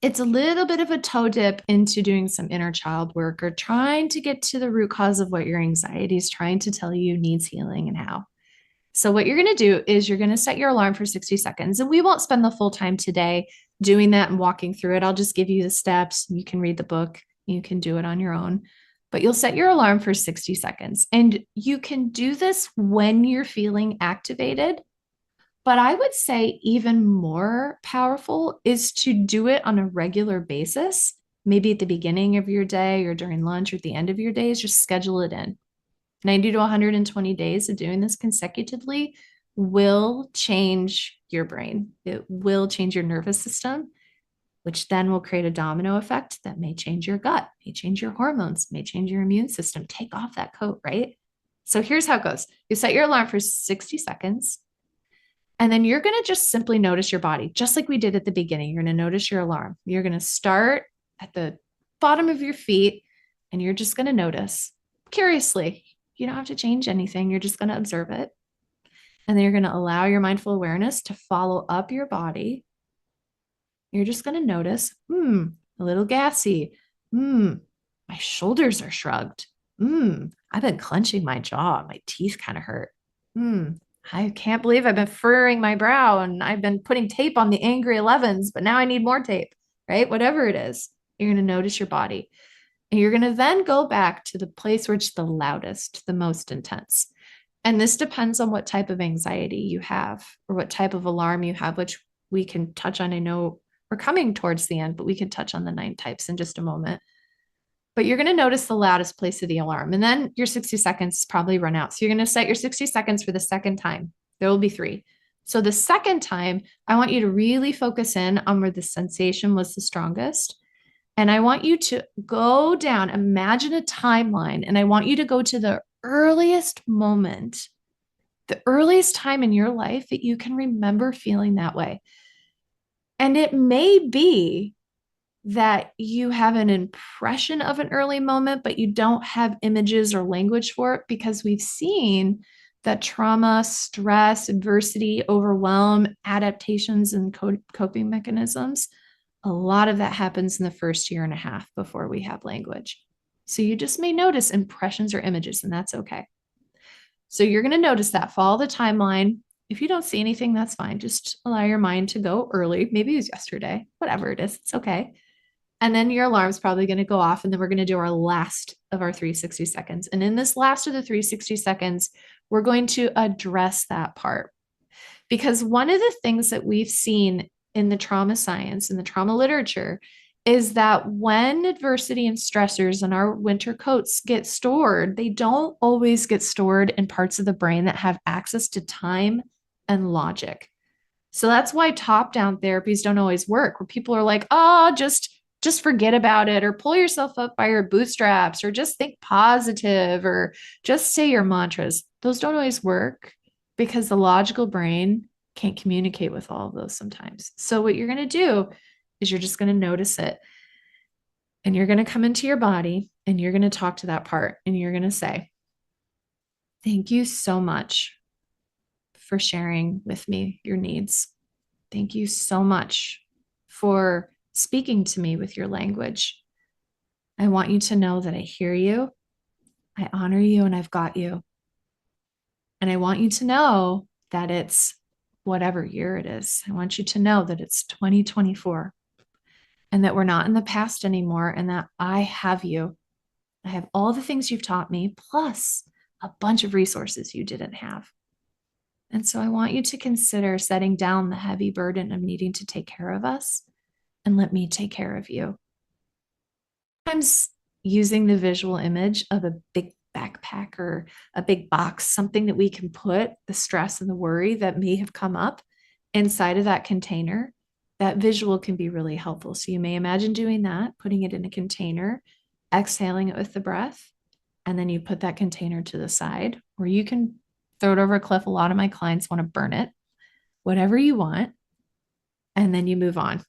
It's a little bit of a toe dip into doing some inner child work or trying to get to the root cause of what your anxiety is trying to tell you needs healing and how. So, what you're going to do is you're going to set your alarm for 60 seconds. And we won't spend the full time today doing that and walking through it. I'll just give you the steps. You can read the book, you can do it on your own. But you'll set your alarm for 60 seconds. And you can do this when you're feeling activated. But I would say even more powerful is to do it on a regular basis, maybe at the beginning of your day or during lunch or at the end of your days, just schedule it in. 90 to 120 days of doing this consecutively will change your brain. It will change your nervous system, which then will create a domino effect that may change your gut, may change your hormones, may change your immune system. Take off that coat, right? So here's how it goes. You set your alarm for 60 seconds. And then you're going to just simply notice your body, just like we did at the beginning. You're going to notice your alarm. You're going to start at the bottom of your feet, and you're just going to notice curiously. You don't have to change anything. You're just going to observe it. And then you're going to allow your mindful awareness to follow up your body. You're just going to notice, a little gassy. My shoulders are shrugged. I've been clenching my jaw. My teeth kind of hurt. I can't believe I've been furrowing my brow and I've been putting tape on the angry 11s, but now I need more tape, right? Whatever it is, you're going to notice your body. And you're going to then go back to the place where it's the loudest, the most intense. And this depends on what type of anxiety you have or what type of alarm you have, which we can touch on. I know we're coming towards the end, but we can touch on the 9 types in just a moment. But you're going to notice the loudest place of the alarm. And then your 60 seconds probably run out. So you're going to set your 60 seconds for the second time. There will be 3. So the second time, I want you to really focus in on where the sensation was the strongest. And I want you to go down, imagine a timeline, and I want you to go to the earliest moment, the earliest time in your life that you can remember feeling that way. And it may be that you have an impression of an early moment, but you don't have images or language for it because we've seen that trauma, stress, adversity, overwhelm, adaptations, and coping mechanisms, a lot of that happens in the first year and a half before we have language. So you just may notice impressions or images, and that's okay. So you're going to notice that, follow the timeline. If you don't see anything, that's fine. Just allow your mind to go early. Maybe it was yesterday, whatever it is, it's okay. And then your alarm's probably going to go off, and then we're going to do our last of our 360 seconds. And in this last of the 360 seconds, we're going to address that part. Because one of the things that we've seen in the trauma science and the trauma literature is that when adversity and stressors in our winter coats get stored, they don't always get stored in parts of the brain that have access to time and logic. So that's why top-down therapies don't always work, where people are like, oh, just forget about it, or pull yourself up by your bootstraps, or just think positive, or just say your mantras. Those don't always work because the logical brain can't communicate with all of those sometimes. So what you're going to do is you're just going to notice it, and you're going to come into your body, and you're going to talk to that part, and you're going to say, thank you so much for sharing with me your needs. Thank you so much for speaking to me with your language. I want you to know that I hear you, I honor you, and I've got you. And I want you to know that it's whatever year it is. I want you to know that it's 2024 and that we're not in the past anymore, and that I have you. I have all the things you've taught me, plus a bunch of resources you didn't have. And so I want you to consider setting down the heavy burden of needing to take care of us and let me take care of you. Sometimes using the visual image of a big backpack or a big box, something that we can put the stress and the worry that may have come up inside of that container, that visual can be really helpful. So you may imagine doing that, putting it in a container, exhaling it with the breath, and then you put that container to the side, or you can throw it over a cliff. A lot of my clients want to burn it, whatever you want, and then you move on.